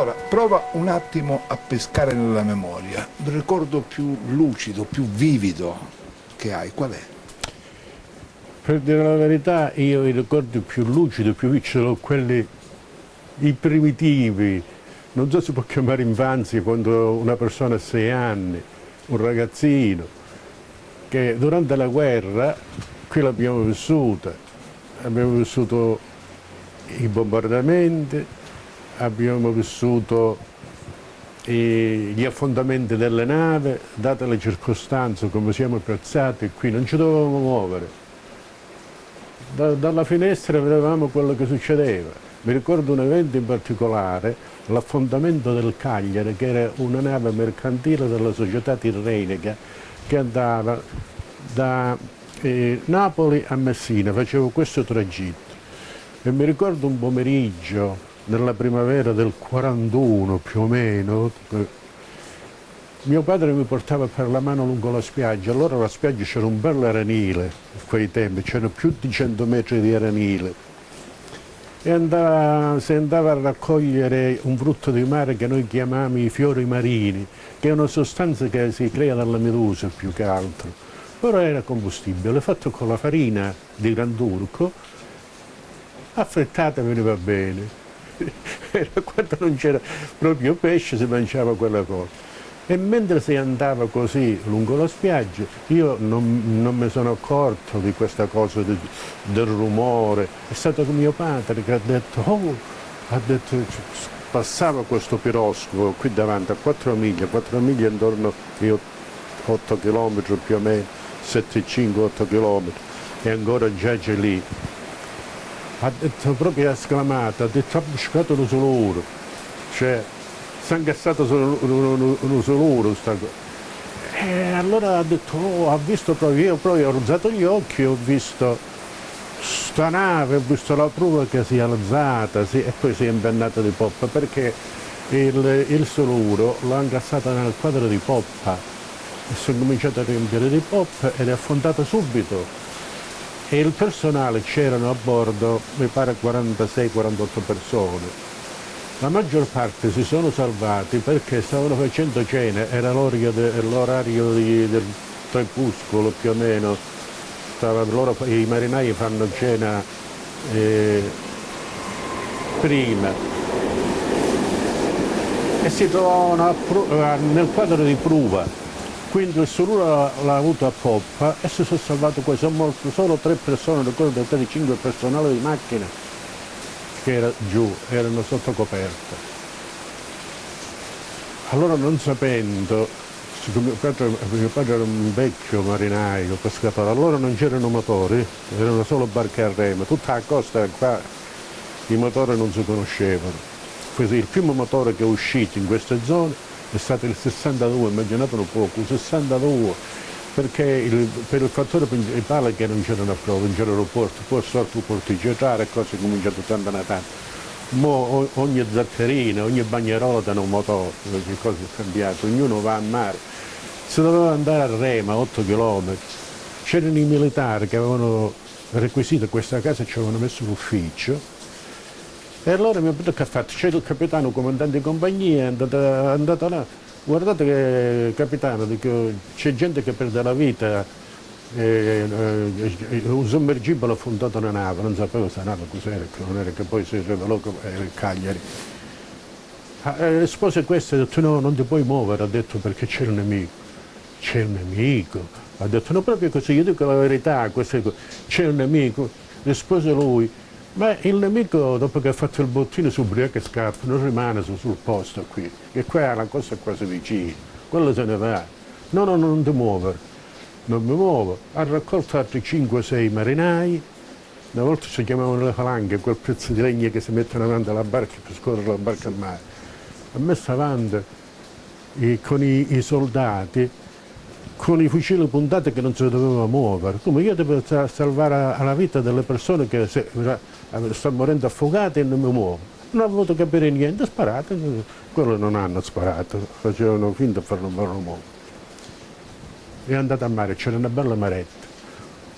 Allora, prova un attimo a pescare nella memoria. Il ricordo più lucido, più vivido che hai, qual è? Per dire la verità, io i ricordi più lucidi, più vicini, sono quelli i primitivi. Non so se si può chiamare infanzia quando una persona ha 6 anni, un ragazzino, che durante la guerra qui l'abbiamo vissuta. Abbiamo vissuto i bombardamenti, abbiamo vissuto gli affondamenti delle navi, date le circostanze, come siamo piazzati qui, non ci dovevamo muovere. Dalla finestra vedevamo quello che succedeva. Mi ricordo un evento in particolare, l'affondamento del Cagliari, che era una nave mercantile della società tirrenica che andava da Napoli a Messina, facevo questo tragitto. E mi ricordo un pomeriggio, nella primavera del 41 più o meno, mio padre mi portava per la mano lungo la spiaggia. Allora la spiaggia c'era un bel arenile, a quei tempi, c'erano più di 100 metri di arenile. E si andava a raccogliere un frutto di mare che noi chiamiamo i fiori marini, che è una sostanza che si crea dalla medusa più che altro. Però era combustibile, fatto con la farina di Granturco, affrettata veniva bene. Quando non c'era proprio pesce si mangiava quella cosa. E mentre si andava così lungo la spiaggia, io non mi sono accorto di questa cosa, del rumore. È stato mio padre che ha detto, passava questo piroscafo qui davanti a 4 miglia intorno a 8 km più o meno, 7-5-8 km, e ancora giace lì. Ha detto, proprio esclamato, ha detto, ha buscato lo soluro. Cioè, si è incassato uno soluro sta cosa. E allora ha detto, ha visto proprio, io poi ho alzato gli occhi, ho visto sta nave, ho visto la prua che si è alzata, e poi si è impennata di poppa, perché il soluro l'ha incassata nel quadro di poppa, e sono cominciato a riempire di poppa ed è affondata subito. E il personale, c'erano a bordo, mi pare 46-48 persone. La maggior parte si sono salvati perché stavano facendo cena, era l'orario del crepuscolo più o meno. I marinai fanno cena prima e si trovavano nel quadro di prua. Quindi il soluro l'ha avuto a poppa e si sono salvati qua. Sono morti solo 3 persone, ricordo 5 personale di macchina che era giù, erano sotto coperta. Allora, non sapendo, mio padre era un vecchio marinaio, pescatore, allora non c'erano motori, erano solo barche a remo, tutta la costa qua i motori non si conoscevano. Così il primo motore che è uscito in queste zone è stato il 62, immaginatelo poco, il 62, perché per il fattore principale che non c'erano approdo, non c'era aeroporto, poi sorto porti girare e cose cominciato tanto a tanto. Mo ogni zaccherina, ogni bagnerola da un motore, che cosa è cambiato, ognuno va a mare. Si doveva andare a Rema, 8 km. C'erano i militari che avevano requisito questa casa e ci avevano messo l'ufficio. E allora mi ha detto che ha fatto, c'è il capitano, comandante di compagnia, è andato là. Guardate che capitano, c'è gente che perde la vita, un sommergibile ha affondato una nave, non sapevo questa nave cos'era, che non era, che poi si rivelò che era il Cagliari. Rispose questo e ha detto no, non ti puoi muovere, ha detto perché c'è il nemico. C'è il nemico? Ha detto no, proprio così, io dico la verità, c'è il nemico. Rispose lui, ma il nemico dopo che ha fatto il bottino si ubriaca e scappa, non rimane sul posto qui, che qua la cosa è quasi vicina, quello se ne va. No, no, non ti muovere, non mi muovo. Ha raccolto altri 5-6 marinai, una volta si chiamavano le falanghe, quel pezzo di legno che si mettono avanti alla barca per scorrere la barca al mare. Ha messo avanti con i soldati, con i fucili puntati che non si doveva muovere. Come io devo salvare la vita delle persone che stanno morendo affogate e non mi muovo. Non ho voluto capire niente, sparate, quello non hanno sparato, facevano finta di farlo muovere. È andato a mare, c'era una bella maretta.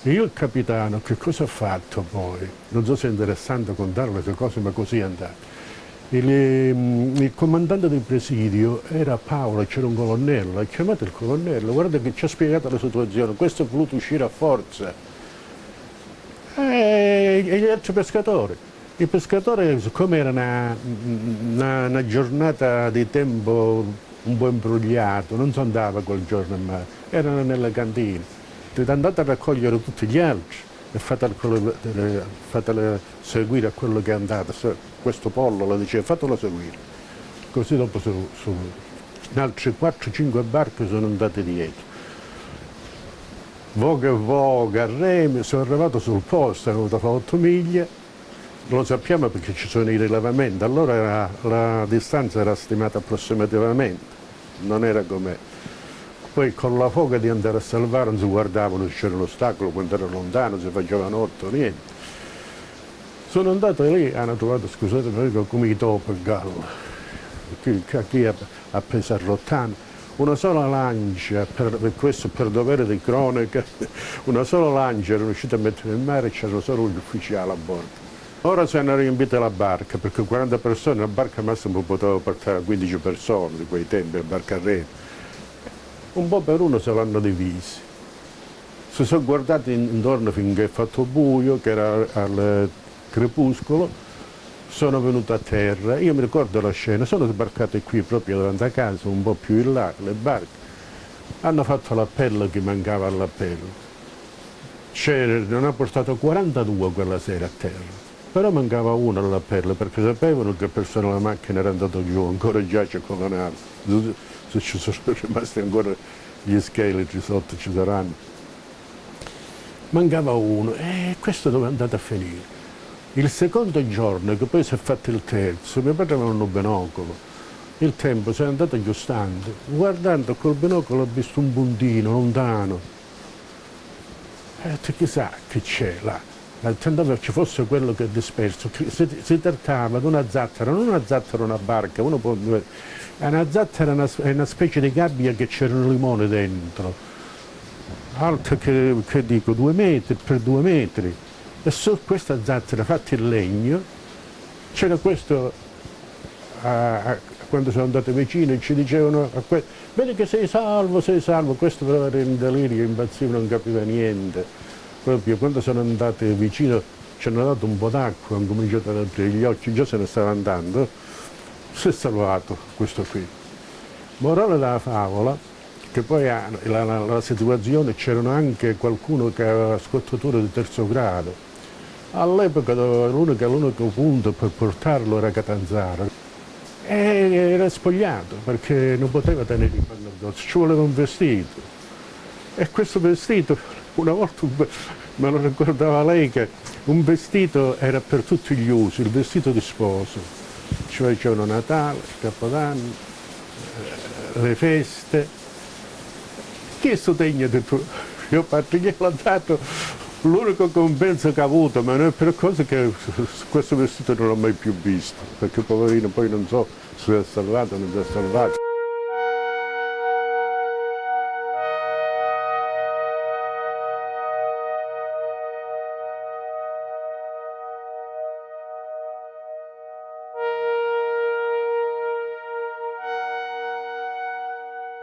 E io il capitano, che cosa ha fatto poi? Non so se è interessante contare queste cose, ma così è andato. Il comandante del presidio era Paolo, c'era un colonnello, ha chiamato il colonnello, guarda che ci ha spiegato la situazione, questo è voluto uscire a forza. E gli altri pescatori? I pescatori, siccome era una giornata di tempo un po' imbrogliato, non si andava quel giorno a mare, erano nelle cantine. Andate a raccogliere tutti gli altri e fatele seguire a quello che è andato. Questo pollo lo diceva, fatelo seguire. Così dopo in altri 4-5 barche sono andate dietro. Voga e voga, a remi, sono arrivato sul posto, avevo fatto 8 miglia, lo sappiamo perché ci sono i rilevamenti, allora la distanza era stimata approssimativamente, non era come. Poi con la foga di andare a salvare non si guardavano se c'era l'ostacolo, quando era lontano, si faceva notte, niente. Sono andato lì, hanno trovato, scusatemi, come i topi e gallo, chi ha preso a rottame, una sola lancia, per questo per dovere di cronaca, una sola lancia era riuscita a mettere in mare e c'era solo gli ufficiali a bordo. Ora se hanno riempito la barca, perché 40 persone, la barca al massimo poteva portare 15 persone di quei tempi, la barca a rete. Un po' per uno se l'hanno divisi. Si sono guardati intorno finché è fatto buio, che era al crepuscolo, sono venuto a terra, io mi ricordo la scena, sono sbarcati qui proprio davanti a casa, un po' più in là, le barche, hanno fatto l'appello che mancava all'appello, ne hanno portato 42 quella sera a terra, però mancava uno all'appello perché sapevano che persone la macchina era andata giù, ancora giace con la nave, se ci sono rimasti ancora gli scheletri sotto ci saranno. Mancava uno e questo dove è andato a finire? Il secondo giorno, che poi si è fatto il terzo, mio padre aveva un binocolo, il tempo si è andato aggiustando, guardando col binocolo ho visto un puntino lontano. E ho detto chissà che c'è là, tentavo ci fosse quello che è disperso, si trattava di una zattera, non una zattera, una barca, uno può dire, una zattera è una specie di gabbia che c'era un limone dentro, alta che dico 2 metri per 2 metri. E su questa zattera fatta in legno c'era questo, quando sono andati vicino ci dicevano, vedi che sei salvo, questo era in delirio, impazzivo, non capiva niente. Proprio quando sono andati vicino ci hanno dato un po' d'acqua, hanno cominciato ad aprire gli occhi, già se ne stava andando, si è salvato questo qui. Morale della favola, che poi la situazione c'erano anche qualcuno che aveva scottatura di 3° grado. All'epoca l'unico punto per portarlo era Catanzaro e era spogliato perché non poteva tenere il panno addosso, ci voleva un vestito e questo vestito, una volta me lo ricordava lei che un vestito era per tutti gli usi, il vestito di sposo, ci facevano Natale, Capodanno, le feste. Chi è sto degno di tu? Io parto gliel'ho dato. L'unico compenso che ha avuto, ma non è per cosa che questo vestito non l'ho mai più visto, perché poverino poi non so se si è salvato o non si è salvato.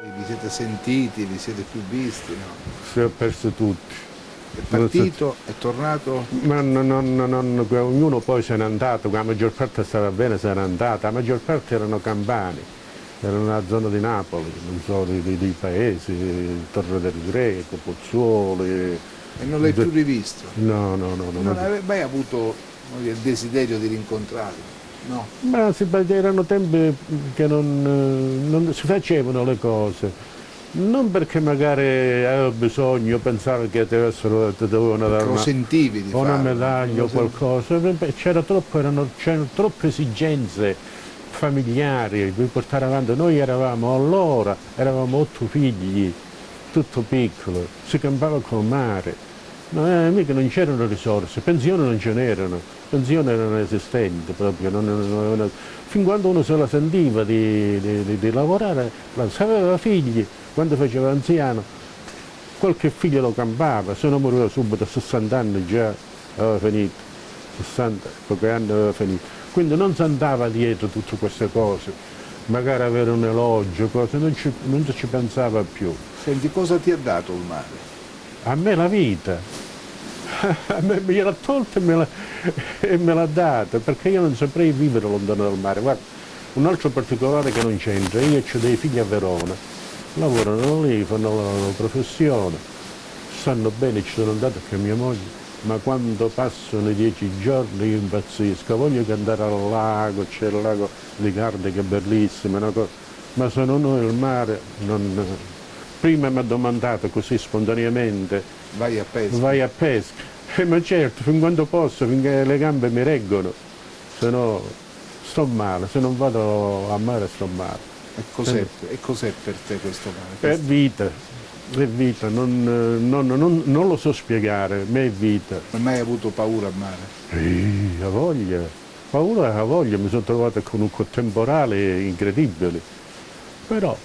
Vi siete sentiti, vi siete più visti, no? Si è perso tutti. È partito, è tornato? Ma ognuno poi se n'è andato, la maggior parte stava bene, se n'è andata, la maggior parte erano campani, era una zona di Napoli, non so, dei paesi, Torre del Greco, Pozzuoli. E non l'hai più rivisto? No. Non avevi mai avuto il desiderio di rincontrarlo? No? Ma erano tempi che non si facevano le cose. Non perché magari avevo bisogno, pensavo che ti dovevano dare una medaglia o qualcosa, c'erano troppe esigenze familiari per portare avanti. Noi eravamo 8 figli, tutto piccolo, si campava col mare, mica non c'erano risorse, pensioni non ce n'erano, pensioni erano esistenti proprio, fin quando uno se la sentiva di lavorare, se aveva figli, quando faceva anziano, qualche figlio lo campava, se non moriva subito a 60 anni già aveva finito, 60, pochi anni aveva finito. Quindi non si andava dietro tutte queste cose, magari avere un elogio, cose, non ci pensava più. Senti, cosa ti ha dato il mare? A me la vita, a me me l'ha tolta e me l'ha data, perché io non saprei vivere lontano dal mare. Guarda, un altro particolare che non c'entra, io ho dei figli a Verona, lavorano lì, fanno la loro professione, stanno bene, ci sono andato anche mia moglie, ma quando passano i 10 giorni io impazzisco, voglio che andare al lago, c'è il lago di Garda che è bellissimo, una cosa, ma se non ho il mare, non... Prima mi ha domandato così spontaneamente, Vai a pesca? vai a pesca? Ma certo, fin quando posso, finché le gambe mi reggono, se no sto male, se non vado a mare sto male. E cos'è per te questo mare? È vita, non lo so spiegare, ma è vita. Non hai mai avuto paura a mare? Ha voglia, paura ha voglia, mi sono trovato con un contemporale incredibile, però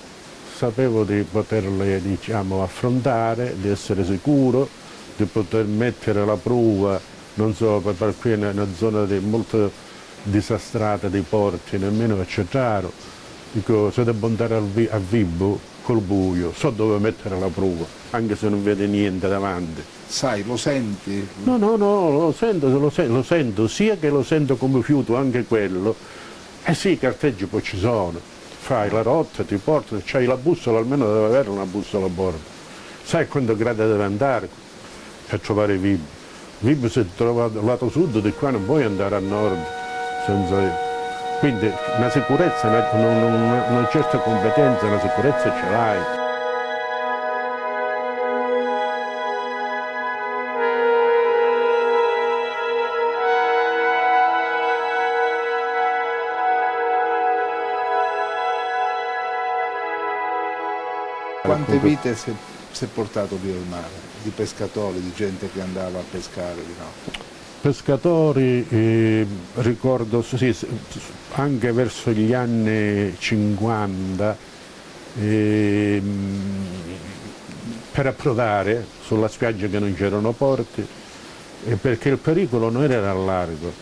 sapevo di poterle, diciamo, affrontare, di essere sicuro, di poter mettere alla prova, non so, per qui è una zona molto disastrata dei porti, nemmeno a Cetraro, dico, se devo andare a Vibo col buio, so dove mettere alla prova, anche se non vede niente davanti. Sai, lo senti? No, lo sento, sia che lo sento come fiuto, anche quello. Eh sì, i carteggi poi ci sono, fai la rotta, ti portano, c'hai la bussola, almeno deve avere una bussola a bordo. Sai quanto grado deve andare per trovare Vib? Vib si trova dal lato sud, di qua non puoi andare a nord. Quindi una sicurezza, una certa competenza, una sicurezza ce l'hai. Quante vite si è portato via il mare? Di pescatori, di gente che andava a pescare di notte? Pescatori, ricordo, sì, anche verso gli anni 50, per approdare sulla spiaggia che non c'erano porti, perché il pericolo non era al largo,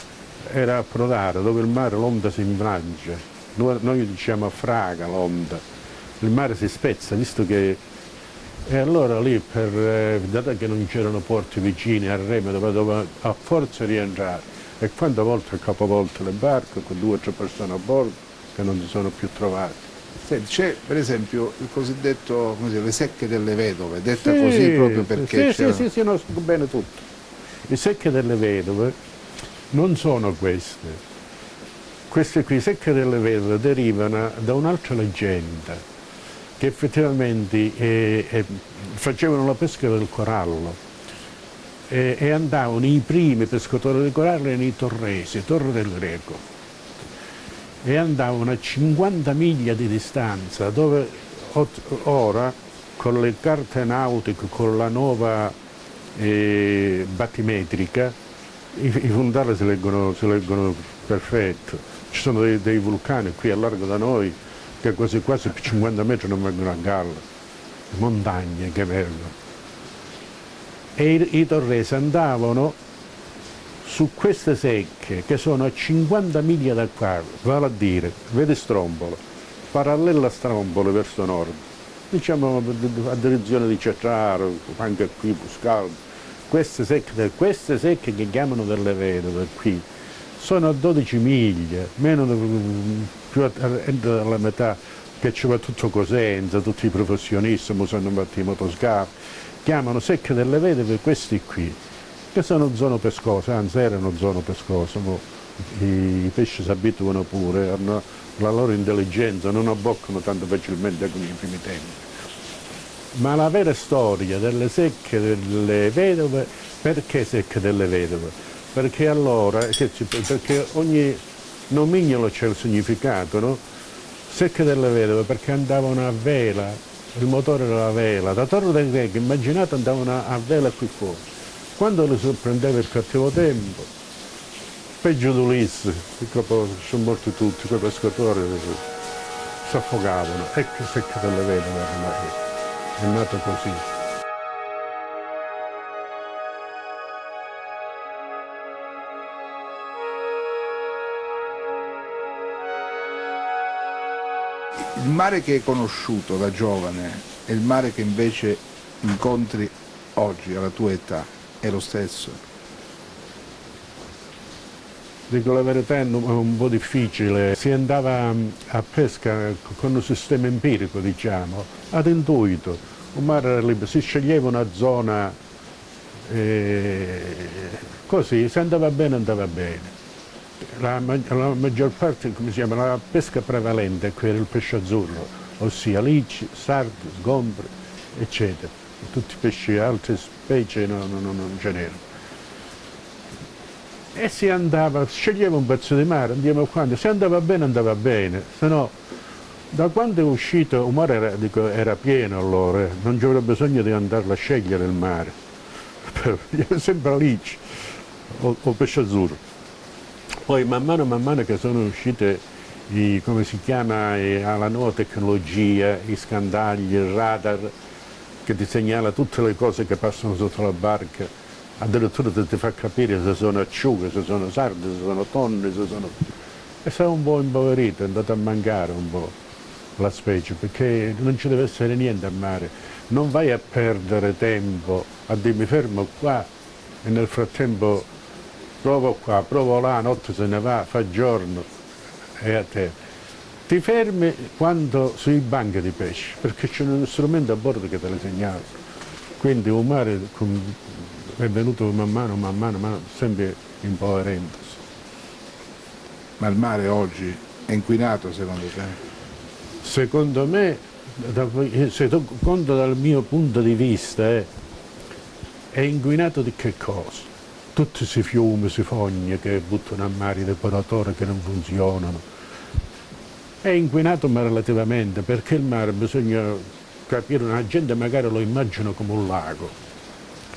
era approdare dove il mare, l'onda si infrange, noi diciamo fraga l'onda, il mare si spezza, visto che... E allora lì, dato che non c'erano porti vicini a Remo, dove a forza rientrare, e quante volte ho capovolto le barche con 2 o 3 persone a bordo che non si sono più trovate. Senti, c'è per esempio il cosiddetto, come dire, le secche delle vedove, detta così proprio perché c'erano... Sì, no, so bene tutto. Le secche delle vedove non sono queste. Queste qui, secche delle vedove, derivano da un'altra leggenda, che effettivamente facevano la pesca del corallo e andavano i primi pescatori di corallo nei Torresi, Torre del Greco, e andavano a 50 miglia di distanza, dove ora con le carte nautiche, con la nuova battimetrica, i fondali si leggono perfetto. Ci sono dei vulcani qui a largo da noi che quasi per 50 metri non vengono a galla, montagne che vengono. E i torresi andavano su queste secche che sono a 50 miglia da qua, vale a dire, vedi Strombolo, parallela a Strombolo verso nord, diciamo a direzione di Cetraro, anche qui Buscaldo, queste secche che chiamano delle vedove qui, sono a 12 miglia, più della metà, che ci va tutto Cosenza, tutti i professionisti, mi sono fatti i motoscafi, chiamano secche delle vedove questi qui, che sono zone pescose, anzi erano zone pescose, i pesci si abituano pure, hanno la loro intelligenza, non abboccano tanto facilmente come nei primi tempi. Ma la vera storia delle secche delle vedove, perché secche delle vedove? Perché allora, perché ogni nomignolo c'è il significato, no? Secche delle vedove perché andavano a vela, il motore era la vela, da Torre del Greco, immaginate, andavano a vela qui fuori. Quando li sorprendeva il cattivo tempo, peggio di Ulisse, sono morti tutti, quei pescatori si affogavano, ecco secche delle vedove è nato così. Il mare che hai conosciuto da giovane e il mare che invece incontri oggi alla tua età è lo stesso? Dico la verità, è un po' difficile. Si andava a pesca con un sistema empirico, diciamo, ad intuito. Un mare era libero, si sceglieva una zona così, se andava bene andava bene. La maggior parte, come si chiama, la pesca prevalente qui era il pesce azzurro, ossia lici, sardi, sgombri, eccetera. Tutti i pesci, altre specie non ce n'erano. E si andava, sceglieva un pezzo di mare, andiamo qua, se andava bene, se no, da quando è uscito, il mare era pieno allora, non c'era bisogno di andarlo a scegliere il mare, sempre lici o pesce azzurro. Poi man mano che sono uscite come si chiama, la nuova tecnologia, i scandagli, il radar che ti segnala tutte le cose che passano sotto la barca, addirittura ti fa capire se sono acciughe, se sono sarde, se sono tonne, se sono... E sei un po' impoverito, è andato a mancare un po' la specie, perché non ci deve essere niente a mare. Non vai a perdere tempo a dire mi fermo qua e nel frattempo provo qua, provo là, notte se ne va, fa giorno e a te. Ti fermi quando sui banchi di pesce, perché c'è uno strumento a bordo che te le segnala. Quindi un mare è venuto man mano, sempre impoverendosi. Ma il mare oggi è inquinato secondo te? Secondo me, secondo dal mio punto di vista, è inquinato di che cosa? Tutti questi fiumi, questi fogni che buttano a mare, i depuratori che non funzionano. È inquinato ma relativamente, perché il mare bisogna capire, una gente magari lo immagina come un lago,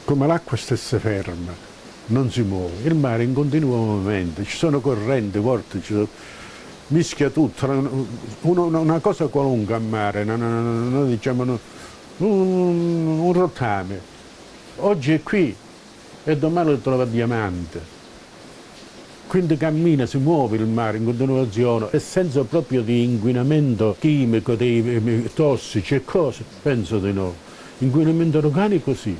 come l'acqua stesse ferma, non si muove. Il mare è in continuo movimento, ci sono correnti, vortici, mischia tutto, una cosa qualunque a mare, noi diciamo un rottame. Oggi è qui e domani lo trova diamante. Quindi cammina, si muove il mare in continuazione e senza proprio di inquinamento chimico, dei tossici e cose, penso di no. Inquinamento organico sì,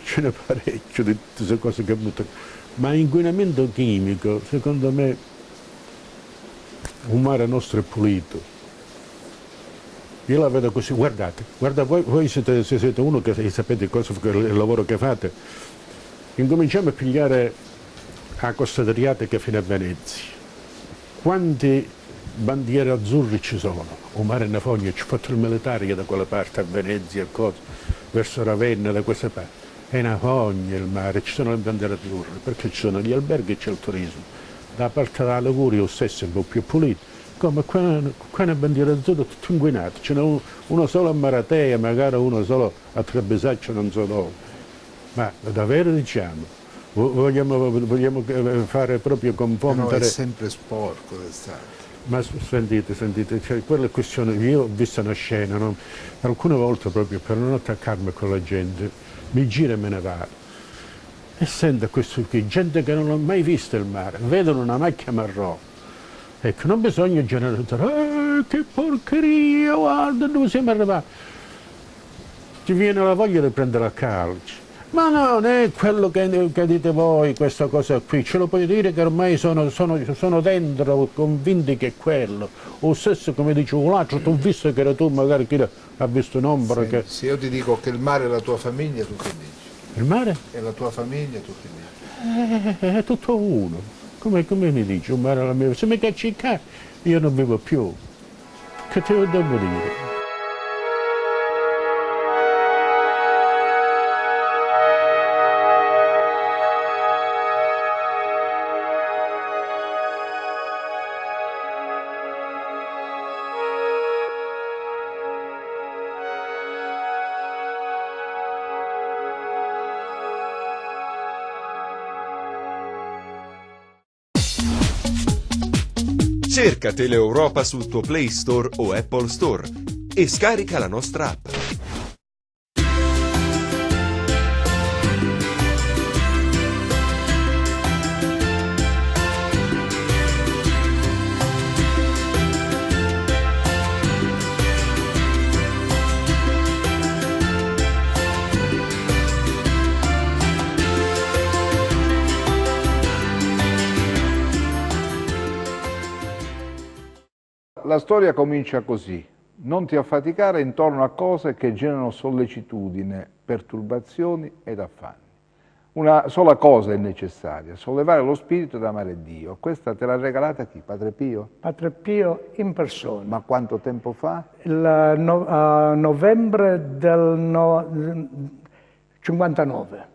ce n'è parecchio di tutte queste cose che buttano. Ma inquinamento chimico, secondo me, un mare nostro è pulito. Io la vedo così, guardate, voi siete uno che sapete cosa, il lavoro che fate. Incominciamo a pigliare a Costa d'Adriatica fino a Venezia. Quante bandiere azzurre ci sono? Un mare in fogna, ci fatto il militare che da quella parte a Venezia e cose, verso Ravenna, da questa parte. È una fogna il mare, ci sono le bandiere azzurre, perché ci sono gli alberghi e c'è il turismo. Da parte della Liguria lo stesso è un po' più pulito. Come qua una bandiera azzurra tutto inquinato, ce n'è uno solo a Maratea, magari uno solo a Trebisaccio, non so dove. Ma davvero diciamo? Vogliamo fare proprio confondere... Però è sempre sporco d'estate. Ma sentite, cioè, quella è questione, io ho visto una scena, no? Alcune volte proprio per non attaccarmi con la gente, mi giro e me ne vado. E sento questo qui, gente che non ha mai visto il mare, vedono una macchia marrone. Ecco, non bisogna generalizzare, che porcheria, guarda dove siamo arrivati. Ti viene la voglia di prendere a calcio. Ma non è quello che dite voi, questa cosa qui, ce lo puoi dire che ormai sono dentro, convinti che è quello. O stesso come dicevo l'altro, tu ho visto che era tu, magari chi ha visto un'ombra che... Se io ti dico che il mare è la tua famiglia, tu che dici? Il mare? È la tua famiglia, tu che dici? È tutto uno. Come mi dici, un mare è la mia... Se mi cacci in casa, io non vivo più. Che te lo devo dire? Cerca Teleeuropa sul tuo Play Store o Apple Store e scarica la nostra app. la storia comincia così. Non ti affaticare intorno a cose che generano sollecitudine, perturbazioni ed affanni. Una sola cosa è necessaria, sollevare lo spirito ed amare Dio. Questa te l'ha regalata chi? Padre Pio? Padre Pio in persona. Ma quanto tempo fa? Il novembre del 59.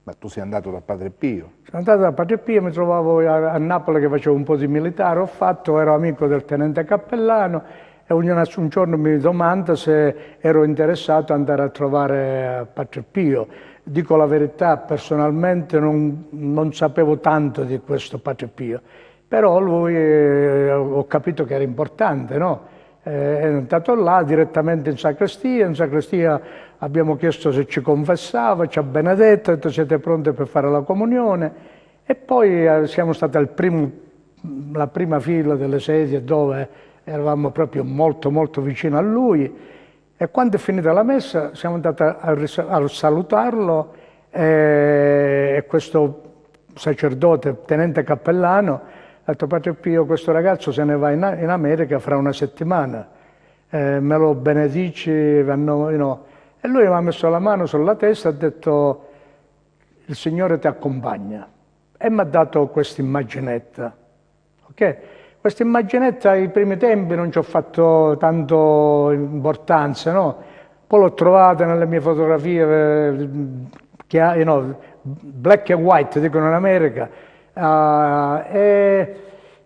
Ma tu sei andato da Padre Pio? Sono andato da Padre Pio, mi trovavo a Napoli che facevo un po' di militare, ero amico del tenente cappellano e un giorno mi domanda se ero interessato ad andare a trovare Padre Pio. Dico la verità, personalmente non sapevo tanto di questo Padre Pio, però lui ho capito che era importante, no? È andato là direttamente in sacrestia abbiamo chiesto se ci confessava, ci ha benedetto, ha detto siete pronti per fare la comunione e poi siamo stati la prima fila delle sedie dove eravamo proprio molto molto vicino a lui. E quando è finita la messa siamo andati a salutarlo e questo sacerdote, tenente cappellano, ha detto Padre Pio, questo ragazzo se ne va in America fra una settimana, me lo benedici, e lui mi ha messo la mano sulla testa e ha detto il Signore ti accompagna e mi ha dato questa immaginetta, ok? Questa immaginetta ai primi tempi non ci ho fatto tanto importanza, no? Poi l'ho trovata nelle mie fotografie, black and white, dicono in America, e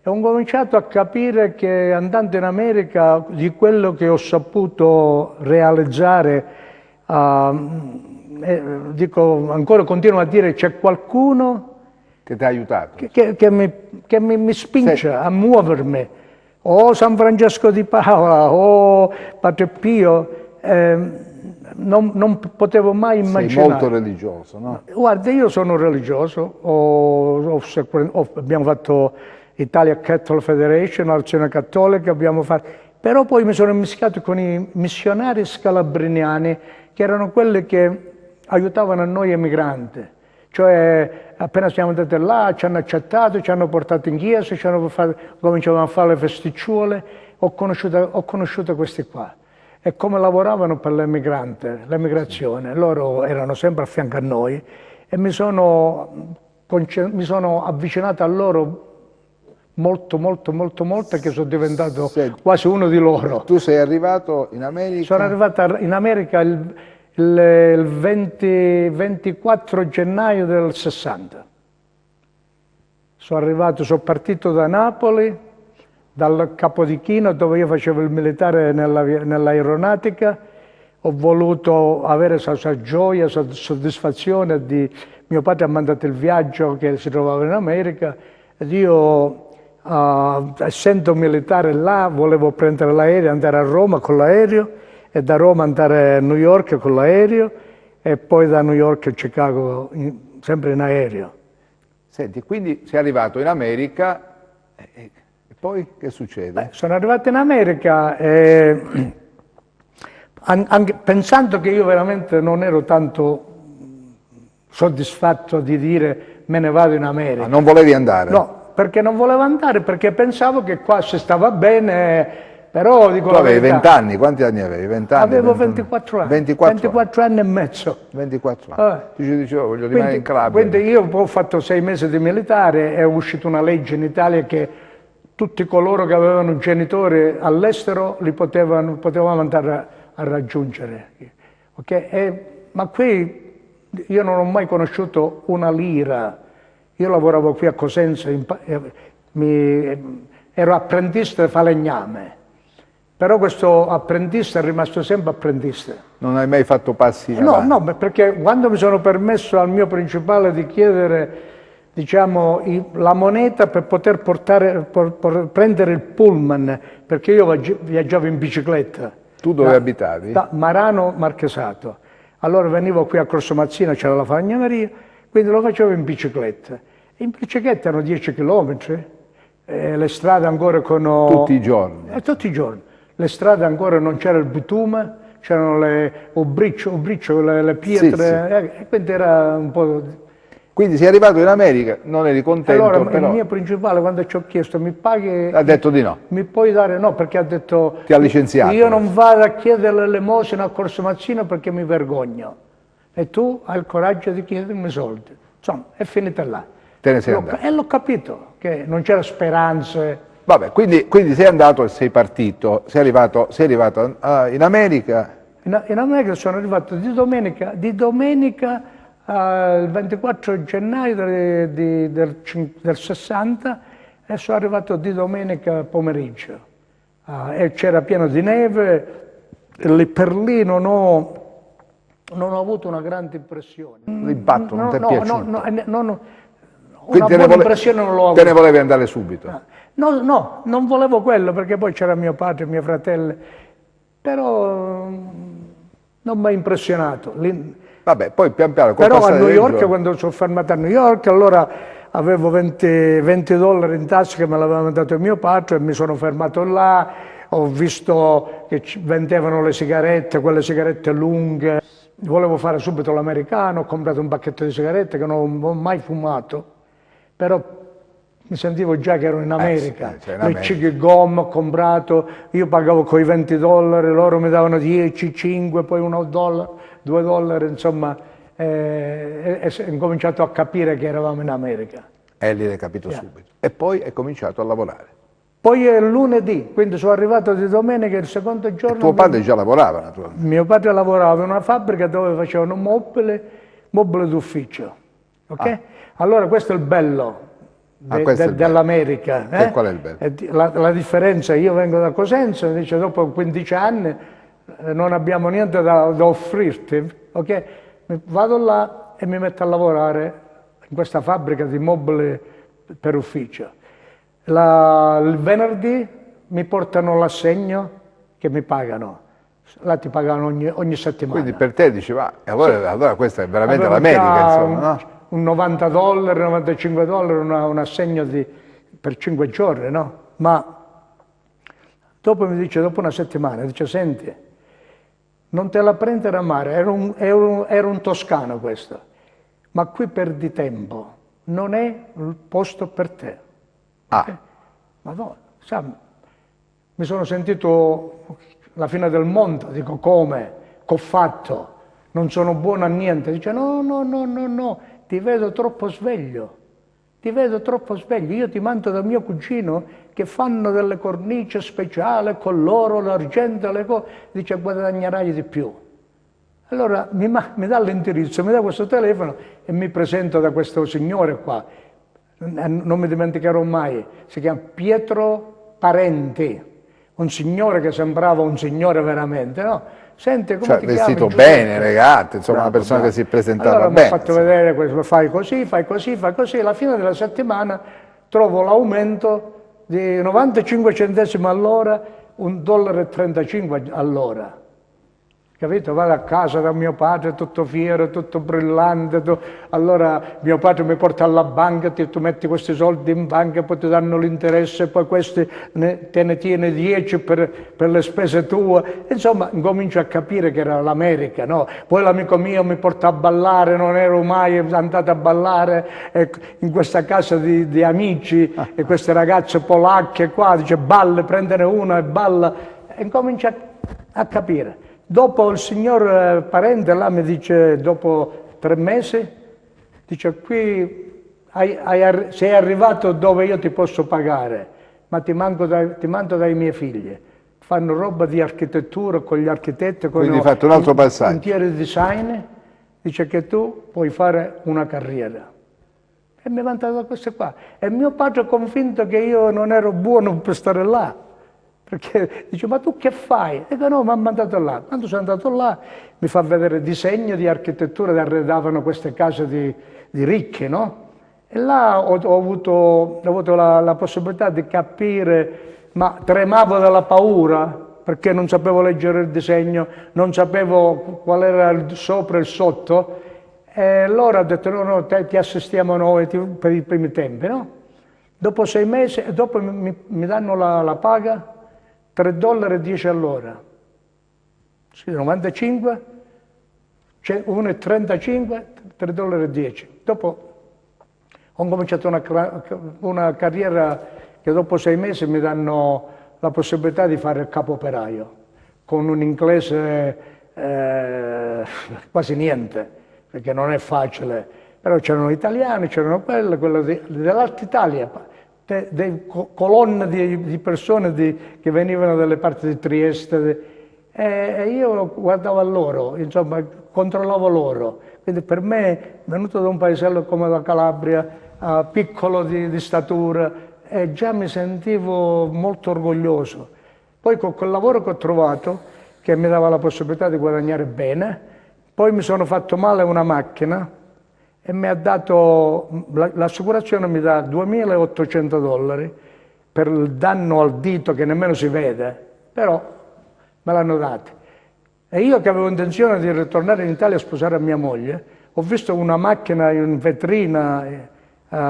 ho cominciato a capire che andando in America di quello che ho saputo realizzare, dico ancora, continuo a dire c'è qualcuno che ti ha aiutato? Che mi spinge a muovermi, o San Francesco di Paola o Padre Pio, non potevo mai immaginare. Sei molto religioso, no? Guarda, io sono religioso, abbiamo fatto Italia Catholic Federation, l'Azione Cattolica, però poi mi sono immischiato con i missionari scalabriniani, che erano quelli che aiutavano a noi emigranti. Cioè, appena siamo andati là, ci hanno accettato, ci hanno portato in chiesa, cominciavamo a fare le festicciuole, ho conosciuto questi qua. E come lavoravano per l'emigrazione, loro erano sempre a fianco a noi e mi sono avvicinato a loro molto, che sono diventato quasi uno di loro. Tu sei arrivato in America? Sono arrivato in America il 24 gennaio del 60. Sono partito da Napoli, dal Capodichino dove io facevo il militare nell'aeronautica. Ho voluto avere questa gioia, soddisfazione di mio padre ha mandato il viaggio che si trovava in America ed io essendo militare là volevo prendere l'aereo, andare a Roma con l'aereo e da Roma andare a New York con l'aereo e poi da New York a Chicago sempre in aereo. Senti, quindi sei arrivato in America e poi che succede? Sono arrivato in America anche pensando che io veramente non ero tanto soddisfatto di dire me ne vado in America. Ma non volevi andare? No, perché non volevo andare, perché pensavo che qua si stava bene. Però dico tu avevi 20 anni, quanti anni avevi? 20 anni? Avevo 24 anni. 24 anni e mezzo. 24 anni. Tu ci dicevo, voglio rimanere in Calabria. Quindi io ho fatto 6 mesi di militare e è uscita una legge in Italia che tutti coloro che avevano genitori all'estero li potevamo andare a raggiungere. Okay? Ma qui io non ho mai conosciuto una lira. Io lavoravo qui a Cosenza, ero apprendista di falegname. Però questo apprendista è rimasto sempre apprendista. Non hai mai fatto passi in avanti? No, perché quando mi sono permesso al mio principale di chiedere, diciamo, la moneta per poter prendere il pullman, perché io viaggiavo in bicicletta. Tu dove abitavi? Da Marano Marchesato. Allora venivo qui a Corso Mazzina, c'era la falegnameria, quindi lo facevo in bicicletta. In bicicletta erano 10 chilometri, le strade ancora con... Tutti i giorni? Tutti i giorni. Le strade ancora non c'era il bitume, c'erano le briccio, le pietre, sì. E quindi era un po'... Quindi sei arrivato in America, non eri contento, Allora però il mio principale, quando ci ho chiesto, mi paghi, ha detto di no, mi puoi dare, no, perché ha detto, ti ha licenziato. io non vado a chiedere l'elemosina a Corso Mazzino perché mi vergogno, e tu hai il coraggio di chiedermi soldi. Insomma, è finita là. Te ne sei andato. E l'ho capito, che non c'era speranze. Vabbè, quindi sei andato e sei partito, sei arrivato in America. In America sono arrivato di domenica il 24 gennaio del 60 e sono arrivato di domenica pomeriggio. E c'era pieno di neve, per lì non ho avuto una grande impressione. L'impatto non ti è piaciuto? Una buona impressione non l'ho avuta. Te ne volevi andare subito? No, non volevo quello perché poi c'era mio padre e mie fratelli, però non mi ha impressionato. Vabbè, poi pian piano col Però a passare New dei York, giorni- quando sono fermato a New York, allora avevo 20 dollari in tasca che me l'aveva dato mio padre e mi sono fermato là, ho visto che vendevano le sigarette, quelle sigarette lunghe, volevo fare subito l'americano, ho comprato un pacchetto di sigarette che non ho mai fumato, però mi sentivo già che ero in America. sì, in Le America. cighe gomma ho comprato, io pagavo coi 20 dollari, loro mi davano 10, 5, poi $1, $2, insomma, e ho cominciato a capire che eravamo in America. E lì l'hai capito subito. E poi hai cominciato a lavorare. Poi è lunedì, quindi sono arrivato di domenica, il secondo giorno. Tuo padre già lavorava, naturalmente. Mio padre lavorava in una fabbrica dove facevano mobile d'ufficio. Ok? Allora questo è il bello questo è il bello. dell'America. E qual è il bello? La differenza, io vengo da Cosenza, dice dopo 15 anni non abbiamo niente da offrirti, ok? Vado là e mi metto a lavorare in questa fabbrica di mobili per ufficio. Il venerdì mi portano l'assegno che mi pagano, là ti pagano ogni settimana. Quindi per te diceva, allora questa è veramente Avevo l'America, già insomma, no? un $90, $95, un assegno per 5 giorni, no? Ma dopo mi dice, dopo una settimana, dice, senti, non te la prendere a mare, era un toscano questo, ma qui perdi tempo, non è il posto per te. Madonna, sa, mi sono sentito la fine del mondo, dico come, che ho fatto, non sono buono a niente, dice no, ti vedo troppo sveglio, io ti mando da mio cugino che fanno delle cornici speciali con l'oro, l'argento, le cose, dice guadagnerai di più. Allora mi dà l'indirizzo, mi dà questo telefono e mi presento da questo signore qua, non mi dimenticherò mai, si chiama Pietro Parenti, un signore che sembrava un signore veramente, no? Senti, come ti chiami? Vestito Giuseppe? bene, elegante, insomma, una persona che si presentava allora, bene. mi ha fatto vedere questo, fai così, alla fine della settimana trovo l'aumento di 95 centesimi all'ora, $1,35 all'ora. Capito? Vado a casa da mio padre tutto fiero, tutto brillante, allora mio padre mi porta alla banca, tu metti questi soldi in banca, poi ti danno l'interesse, poi questi te ne tieni 10 per le spese tue, insomma incomincio a capire che era l'America, no? Poi l'amico mio mi porta a ballare, non ero mai andato a ballare in questa casa di amici, e queste ragazze polacche qua, dice balla, prendere una e balla, e incomincio a capire. Dopo il signor Parente là mi dice, dopo 3 mesi, dice qui sei arrivato dove io ti posso pagare, ma ti mando dai miei figli. Fanno roba di architettura con gli architetti, con Quindi hai fatto un altro passaggio. interior design, dice che tu puoi fare una carriera. E mi ha mandato questo qua. E mio padre è convinto che io non ero buono per stare là. Perché dice, ma tu che fai? Dico, no, mi ha mandato là. Quando sono andato là, mi fa vedere disegni di architettura che arredavano queste case di ricchi, no? E là ho avuto la possibilità di capire, ma tremavo dalla paura, perché non sapevo leggere il disegno, non sapevo qual era il sopra e il sotto. E allora ho detto, no, ti assistiamo noi per i primi tempi, no? Dopo 6 mesi, e dopo mi danno la paga, $3,10 all'ora. Sì, 95, 1,35, $3,10. Dopo Ho cominciato una carriera che dopo 6 mesi mi danno la possibilità di fare il capoperaio, con un inglese quasi niente, perché non è facile. Però c'erano italiani, c'erano quelli dell'Alta Italia, colonne di persone che venivano dalle parti di Trieste, e io guardavo a loro, insomma, controllavo loro. Quindi per me, venuto da un paesello come la Calabria, piccolo di statura, già mi sentivo molto orgoglioso. Poi con quel lavoro che ho trovato, che mi dava la possibilità di guadagnare bene, poi mi sono fatto male una macchina e mi ha dato, l'assicurazione mi dà $2.800 per il danno al dito che nemmeno si vede, però me l'hanno dato. E io che avevo intenzione di ritornare in Italia a sposare mia moglie, ho visto una macchina in vetrina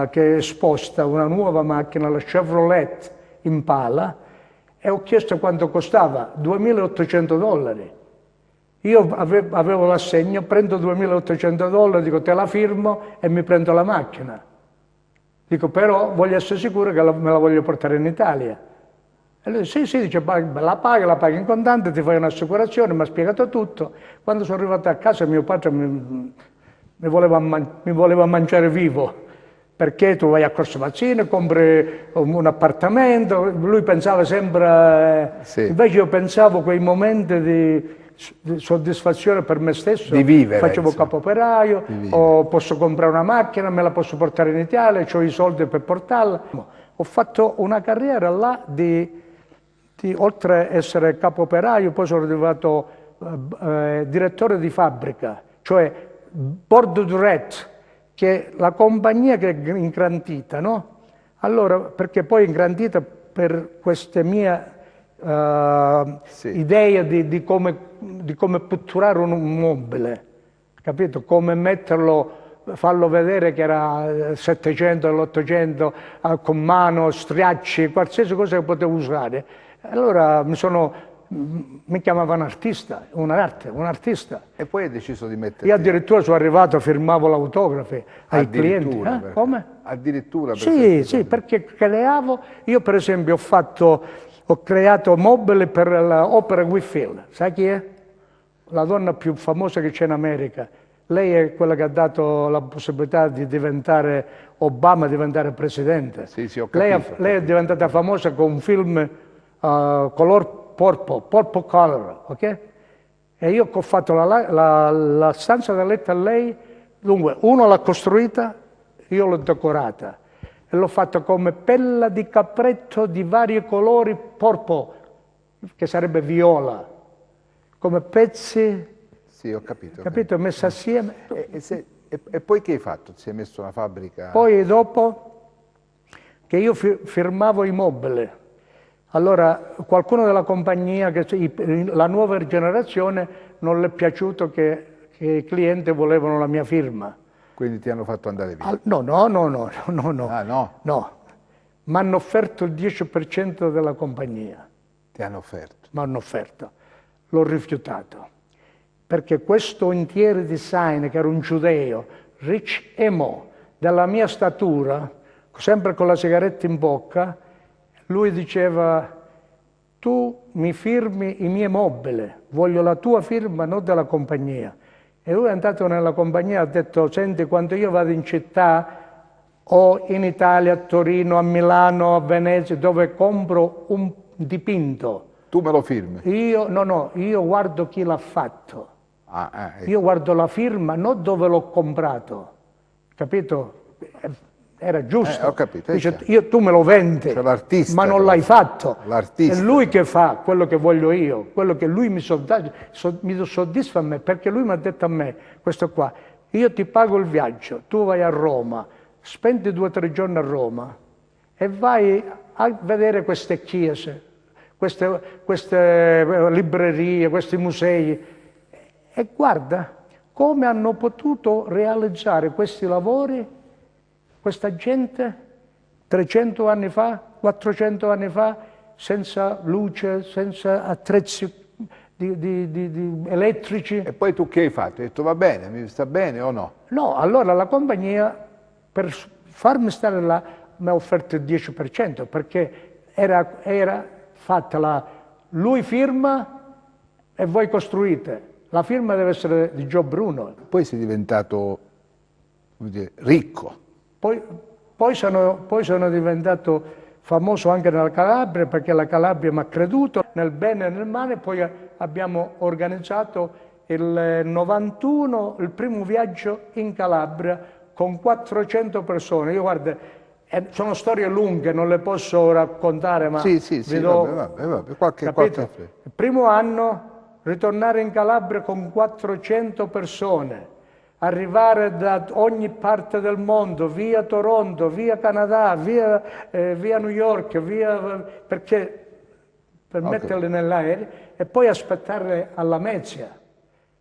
che è esposta, una nuova macchina, la Chevrolet Impala, e ho chiesto quanto costava, $2.800. Io avevo l'assegno, prendo $2.800, dico te la firmo e mi prendo la macchina. Dico però voglio essere sicuro che me la voglio portare in Italia. E lui sì, dice la paghi in contanti, ti fai un'assicurazione, mi ha spiegato tutto. Quando sono arrivato a casa mio padre mi voleva mangiare vivo, perché tu vai a Corso Mazzini, compri un appartamento, lui pensava sempre, Sì. Invece io pensavo quei momenti di soddisfazione per me stesso, di vivere, facevo insomma. capoperaio, o posso comprare una macchina, me la posso portare in Italia, ho i soldi per portarla. Ho fatto una carriera là oltre a essere capoperaio, poi sono diventato direttore di fabbrica, cioè Bordo Duret, che è la compagnia che è ingrandita, no? Allora, perché poi è ingrandita per queste mie idee di come pitturare un mobile, capito? Come metterlo, farlo vedere che era 700 all'Ottocento, con mano, striacci, qualsiasi cosa che potevo usare. Allora mi chiamavano artista, un artista. E poi hai deciso di metterti... Io addirittura sono arrivato, firmavo l'autografi ai clienti. Come? Addirittura? Sì, perché creavo, io per esempio ho creato mobili per l'opera Whitfield, sai chi è? La donna più famosa che c'è in America. Lei è quella che ha dato la possibilità di diventare Obama, diventare presidente. Sì, ho capito. Lei è diventata famosa con un film color purple color, ok? E io ho fatto la stanza da letto a lei, dunque, uno l'ha costruita, io l'ho decorata. E l'ho fatta come pella di capretto di vari colori purple, che sarebbe viola, come pezzi. Sì, ho capito. Capito? Messa assieme. E poi che hai fatto? Ti sei messo una fabbrica? Poi dopo che io firmavo i mobili, allora qualcuno della compagnia, la nuova generazione, non le è piaciuto che i clienti volevano la mia firma. Quindi ti hanno fatto andare via? No. Ah, no? No. Mi hanno offerto il 10% della compagnia. Ti hanno offerto? Mi hanno offerto. L'ho rifiutato. Perché questo interior designer, che era un giudeo, Rich Emo, della mia statura, sempre con la sigaretta in bocca, lui diceva: tu mi firmi i miei mobili, voglio la tua firma, non della compagnia. E lui è andato nella compagnia e ha detto: senti, quando io vado in città o in Italia, a Torino, a Milano, a Venezia, dove compro un dipinto, tu me lo firmi? Io guardo chi l'ha fatto. Ecco. Io guardo la firma, non dove l'ho comprato, capito? Era giusto. Ho capito. Dice, tu me lo vendi, cioè, l'artista, ma non l'hai fatto. L'artista. È lui che fa quello che voglio io, quello che lui mi soddisfa a me, perché lui mi ha detto a me, questo qua, io ti pago il viaggio, tu vai a Roma, spendi 2 o 3 giorni a Roma e vai a vedere queste chiese, queste librerie, questi musei, e guarda come hanno potuto realizzare questi lavori questa gente 300 anni fa, 400 anni fa, senza luce, senza attrezzi elettrici. E poi tu che hai fatto? Hai detto va bene, mi sta bene o no? No, allora la compagnia, per farmi stare là mi ha offerto il 10%, perché era fatta lui firma e voi costruite. La firma deve essere di Gio Bruno. Poi sei diventato, come dire, ricco. Poi sono diventato famoso anche nella Calabria, perché la Calabria mi ha creduto nel bene e nel male. Poi abbiamo organizzato il 91 il primo viaggio in Calabria con 400 persone. Io guarda, sono storie lunghe, non le posso raccontare, ma Sì, vi do, vabbè, qualche. Il primo anno ritornare in Calabria con 400 persone, arrivare da ogni parte del mondo, via Toronto, via Canada, via New York, perché per metterli nell'aereo, e poi aspettare a Lamezia.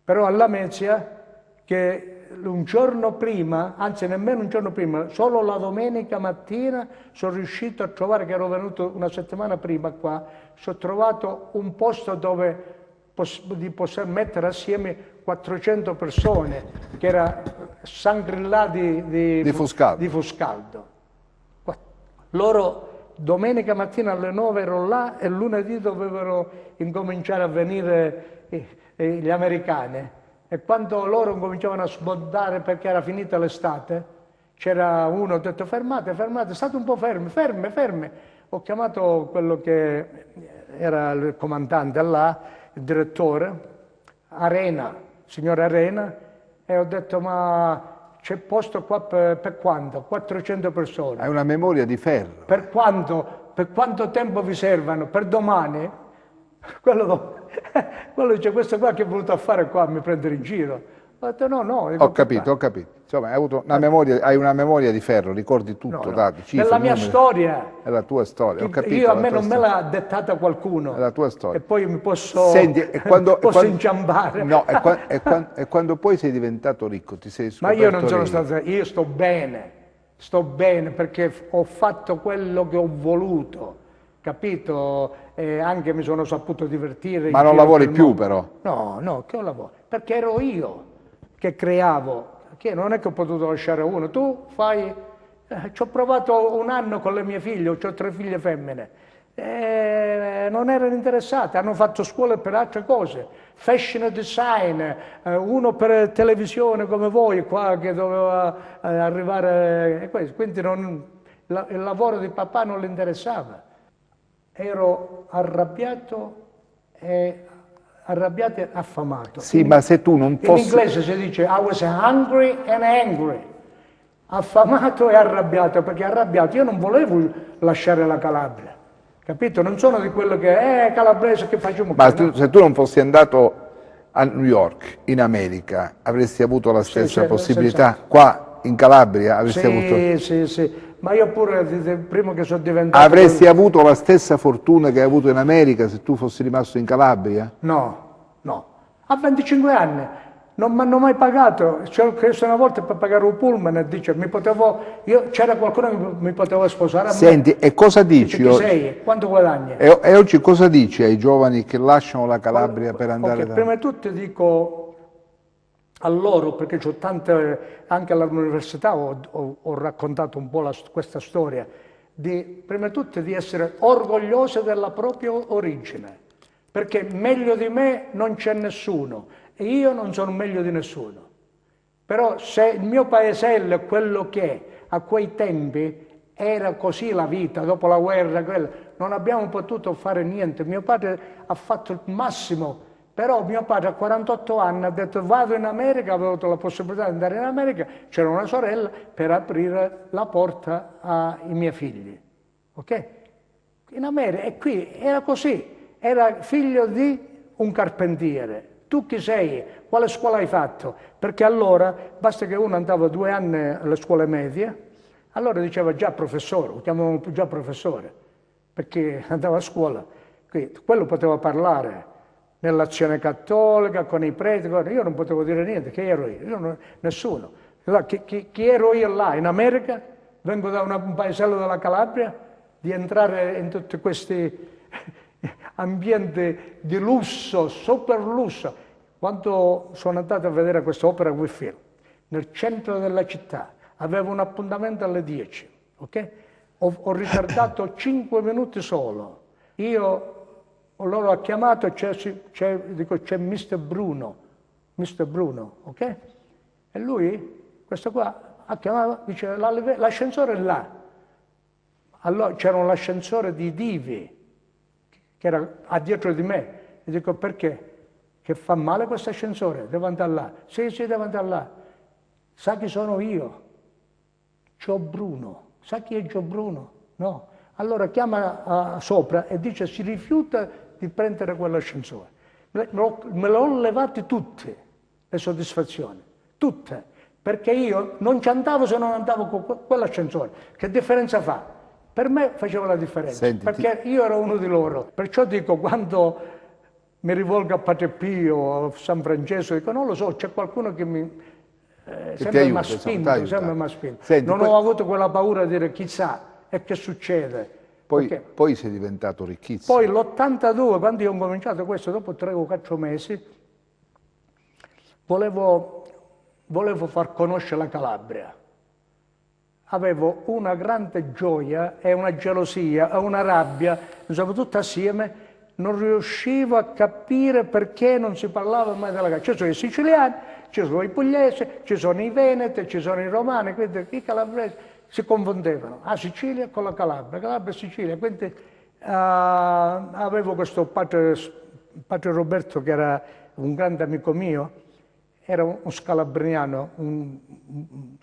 Però a Lamezia, che un giorno prima, anzi nemmeno un giorno prima, solo la domenica mattina sono riuscito a trovare, che ero venuto una settimana prima qua, sono trovato un posto dove di poter mettere assieme 400 persone, che era Shangri-La di Fuscaldo. Loro domenica mattina alle 9 ero là e lunedì dovevano incominciare a venire gli americani. E quando loro cominciavano a sbottare perché era finita l'estate, c'era uno, ho detto fermate, state un po' fermi. Ho chiamato quello che era il comandante là, il direttore, signor Arena, e ho detto ma c'è posto qua per quanto? 400 persone. Hai una memoria di ferro. Per quanto tempo vi servono? Per domani? Quello dice, questo qua che è voluto a fare qua, mi prendere in giro. Ho detto no. Ho capito. Insomma, hai una memoria di ferro, ricordi tutto. Nella mia storia. È la tua storia, ho capito. Io a me non me l'ha dettata qualcuno. È la tua storia. E poi mi posso inciampare. No, e quando poi sei diventato ricco, ti sei scoperto. Ma io non sono stato, io sto bene perché ho fatto quello che ho voluto. Capito? Anche mi sono saputo divertire. Ma non lavori più però? No, che ho lavoro? Perché ero io che creavo, che non è che ho potuto lasciare uno. Tu fai... ci ho provato un anno con le mie figlie, ho 3 figlie femmine, non erano interessate, hanno fatto scuole per altre cose, fashion design, uno per televisione come voi qua che doveva arrivare, quindi il lavoro di papà non le interessava. Ero arrabbiato e affamato. Sì, ma se tu non fossi... In inglese si dice I was hungry and angry. Affamato e arrabbiato, perché arrabbiato io non volevo lasciare la Calabria, capito? Non sono di quello che calabrese che facciamo. Ma se tu non fossi andato a New York, in America, avresti avuto la stessa possibilità? Qua in Calabria avresti avuto... Sì. Ma io pure, prima che sono diventato... Avresti avuto la stessa fortuna che hai avuto in America se tu fossi rimasto in Calabria? No. A 25 anni non mi hanno mai pagato. C'ho chiesto una volta per pagare un pullman e dice, c'era qualcuno che mi poteva sposare a me. Senti, e cosa dici? Dice, chi sei? Quanto guadagni? E oggi cosa dici ai giovani che lasciano la Calabria per andare da... Prima di tutto dico a loro, perché c'ho tante, anche all'università ho raccontato un po' questa storia, prima di tutto di essere orgogliosi della propria origine, perché meglio di me non c'è nessuno e io non sono meglio di nessuno. Però se il mio paesello è quello che è, a quei tempi era così la vita, dopo la guerra, non abbiamo potuto fare niente. Mio padre ha fatto il massimo. Però mio padre a 48 anni ha detto vado in America, avevo avuto la possibilità di andare in America, c'era una sorella per aprire la porta ai miei figli. Ok? In America, e qui era così, era figlio di un carpentiere. Tu chi sei? Quale scuola hai fatto? Perché allora basta che uno andava 2 anni alle scuole medie, allora diceva già professore, lo chiamavamo già professore, perché andava a scuola. Quindi, quello poteva parlare nell'azione cattolica, con i preti, io non potevo dire niente, che ero io? Nessuno. Chi ero io là in America? Vengo da un paesello della Calabria, di entrare in tutti questi ambienti di lusso, super lusso. Quando sono andato a vedere questa opera Whitfield, nel centro della città, avevo un appuntamento alle 10, ok? Ho ritardato 5 minuti solo. Loro ha chiamato e c'è Mr. Bruno, ok? E lui, questo qua, ha chiamato, dice l'ascensore è là. Allora c'era un ascensore di Divi, che era a dietro di me. E dico, perché? Che fa male questo ascensore, devo andare là. Sì, devo andare là. Sa chi sono io? Gio Bruno. Sa chi è Gio Bruno? No. Allora chiama sopra e dice si rifiuta di prendere quell'ascensore. Me l'ho levate tutte le soddisfazioni, tutte, perché io non ci andavo se non andavo con quell'ascensore. Che differenza fa? Per me faceva la differenza, Senti, perché io ero uno di loro. Perciò dico, quando mi rivolgo a Padre Pio, a San Francesco, dico non lo so, c'è qualcuno che mi... sempre mi ha spinto. Senti, non ho avuto quella paura di dire chissà e che succede. Poi sei diventato ricchissimo. Poi l'82, quando io ho cominciato questo, dopo 3 o 4 mesi, volevo far conoscere la Calabria. Avevo una grande gioia e una gelosia e una rabbia, insomma tutte assieme. Non riuscivo a capire perché non si parlava mai della Calabria. Ci sono i siciliani, ci sono i pugliesi, ci sono i veneti, ci sono i romani, quindi i calabresi si confondevano. Sicilia con la Calabria e Sicilia. Quindi avevo questo padre Roberto, che era un grande amico mio, era un scalabriniano, un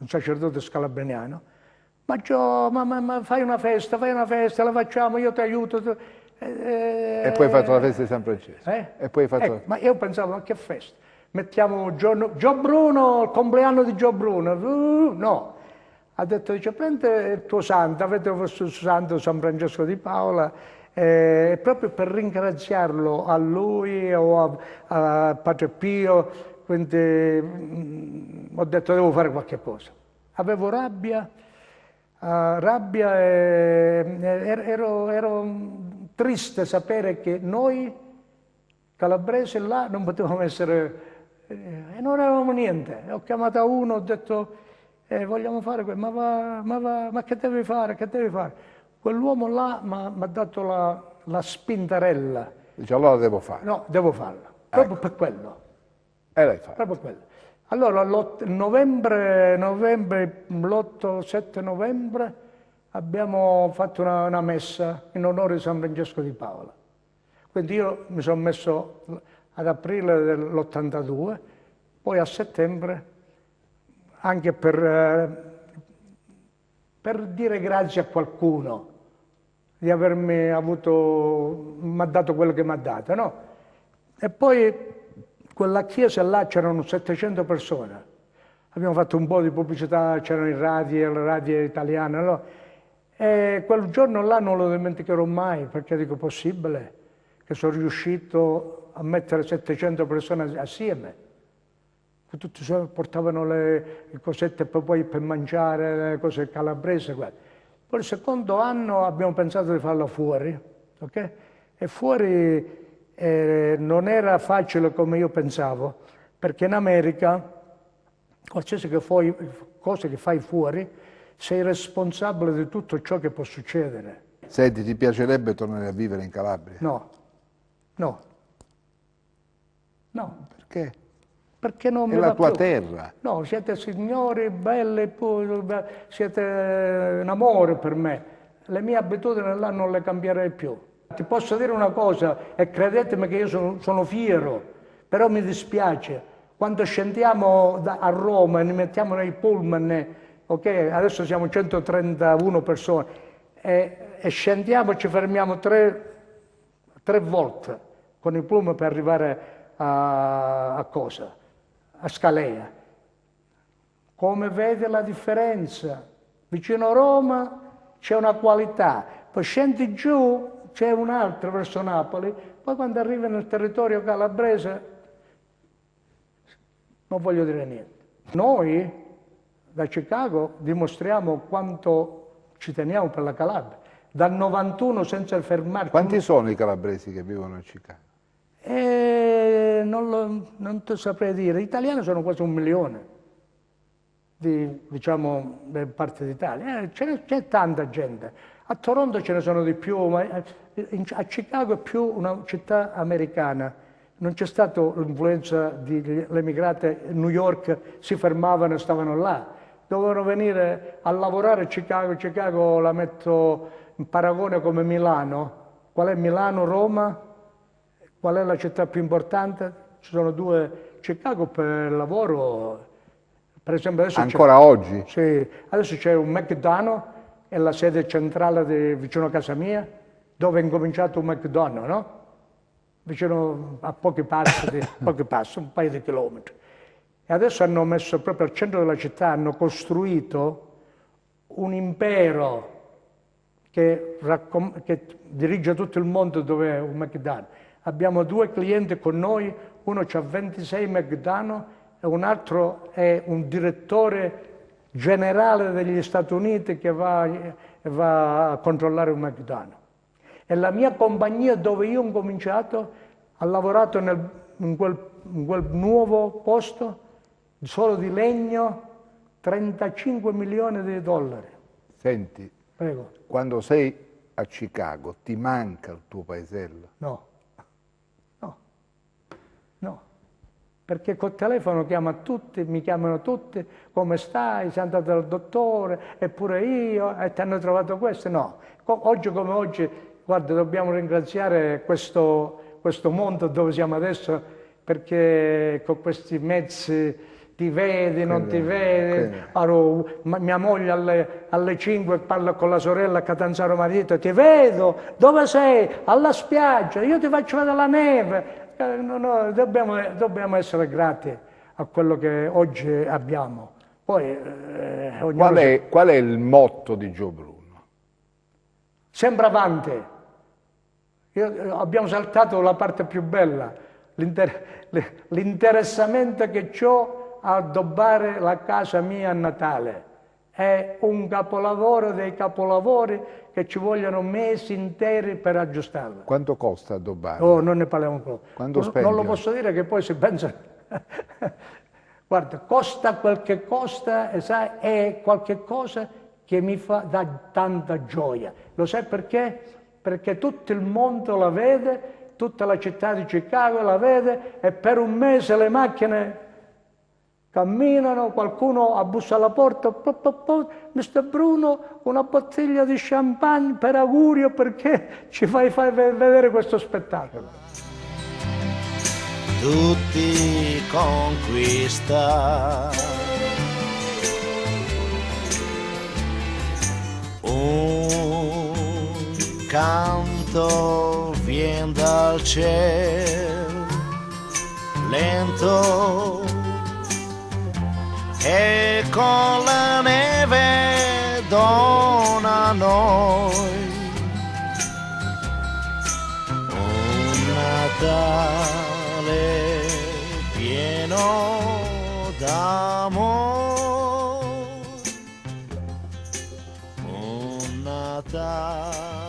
sacerdote scalabriniano. Ma fai una festa, la facciamo, io ti aiuto. E poi hai fatto la festa di San Francesco. E poi hai fatto... Ma io pensavo, ma che festa? Mettiamo Gio Bruno, il compleanno di Gio Bruno. No. Ha detto, dice, prendi il tuo santo, avete il vostro santo San Francesco di Paola, proprio per ringraziarlo a lui o a Padre Pio. Quindi ho detto, devo fare qualche cosa. Avevo rabbia e ero triste sapere che noi calabresi là non potevamo essere, e non avevamo niente. Ho chiamato uno, ho detto vogliamo fare questo, ma che devi fare, Quell'uomo là mi ha dato la spintarella. Dice, allora devo fare. No, devo farlo, proprio per quello. E l'hai fatto. Proprio quello. Allora, l'8-7 novembre abbiamo fatto una messa in onore di San Francesco di Paola. Quindi io mi sono messo ad aprile dell'82, poi a settembre, anche per dire grazie a qualcuno di avermi mi ha dato quello che mi ha dato, no? E poi quella chiesa là c'erano 700 persone. Abbiamo fatto un po' di pubblicità, c'erano le radio italiane, no? E quel giorno là non lo dimenticherò mai, perché dico, possibile che sono riuscito a mettere 700 persone assieme, che tutti portavano le cosette poi per mangiare, le cose calabrese. Guarda. Poi il secondo anno abbiamo pensato di farlo fuori, ok? E fuori non era facile come io pensavo, perché in America, qualsiasi cosa che fai fuori, sei responsabile di tutto ciò che può succedere. Senti, ti piacerebbe tornare a vivere in Calabria? No. Perché? Perché non È mi la va tua più. terra. No, siete signori, belli, siete un amore per me. Le mie abitudini là non le cambierei più. Ti posso dire una cosa, e credetemi che io sono fiero, però mi dispiace. Quando scendiamo a Roma e ne mettiamo nei pullman, ok, adesso siamo 131 persone, e scendiamo e ci fermiamo tre volte con i pullman per arrivare a Scalea. Come vede la differenza? Vicino a Roma c'è una qualità, poi scendi giù, c'è un'altra verso Napoli, poi quando arrivi nel territorio calabrese non voglio dire niente. Noi da Chicago dimostriamo quanto ci teniamo per la Calabria, dal 91 senza fermarci. Quanti sono i calabresi che vivono a Chicago? Non ti saprei dire, gli italiani sono quasi 1 milione. diciamo, parte d'Italia. C'è tanta gente. A Toronto ce ne sono di più, ma a Chicago è più una città americana. Non c'è stata l'influenza delle emigrate. New York si fermavano e stavano là. Dovevano venire a lavorare a Chicago. Chicago la metto in paragone come Milano. Qual è Milano, Roma? Qual è la città più importante? Ci sono due. Chicago per lavoro, per esempio adesso ancora oggi? Sì, adesso c'è un McDonald's, è la sede centrale vicino a casa mia, dove è incominciato un McDonald's, no? Vicino a pochi passi, un paio di chilometri. E adesso hanno messo proprio al centro della città, hanno costruito un impero che dirige tutto il mondo dove è un McDonald's. Abbiamo due clienti con noi, uno ha 26 McDonald's e un altro è un direttore generale degli Stati Uniti che va a controllare un McDonald's. E la mia compagnia dove io ho cominciato ha lavorato in quel nuovo posto solo di legno, 35 milioni di dollari. Senti, Prego. Quando sei a Chicago ti manca il tuo paesello? No, perché col telefono chiama tutti, mi chiamano tutti, come stai, sei andato dal dottore, eppure io, e ti hanno trovato questo? No, oggi come oggi, guarda, dobbiamo ringraziare questo mondo dove siamo adesso, perché con questi mezzi ti vedi, non ti vedi. Allora, mia moglie alle 5 parla con la sorella a Catanzaro Marito, ti vedo, dove sei? Alla spiaggia, io ti faccio vedere la neve. No, dobbiamo essere grati a quello che oggi abbiamo. Poi, qual è il motto di Gio Bruno? Sempre avanti. Abbiamo saltato la parte più bella, l'interessamento che ho a addobbare la casa mia a Natale. È un capolavoro dei capolavori che ci vogliono mesi interi per aggiustarla. Quanto costa addobbare? Oh, non ne parliamo più. Quanto spendi? Non lo posso dire che poi si pensa... Guarda, costa quel che costa e sai, è qualche cosa che mi dà tanta gioia. Lo sai perché? Perché tutto il mondo la vede, tutta la città di Chicago la vede e per un mese le macchine camminano, qualcuno abbussa alla porta, Mr. Bruno, una bottiglia di champagne per augurio perché ci fai vedere questo spettacolo. Tutti conquista un canto vien dal cielo lento e con la neve dona a noi un Natale pieno d'amore, un Natale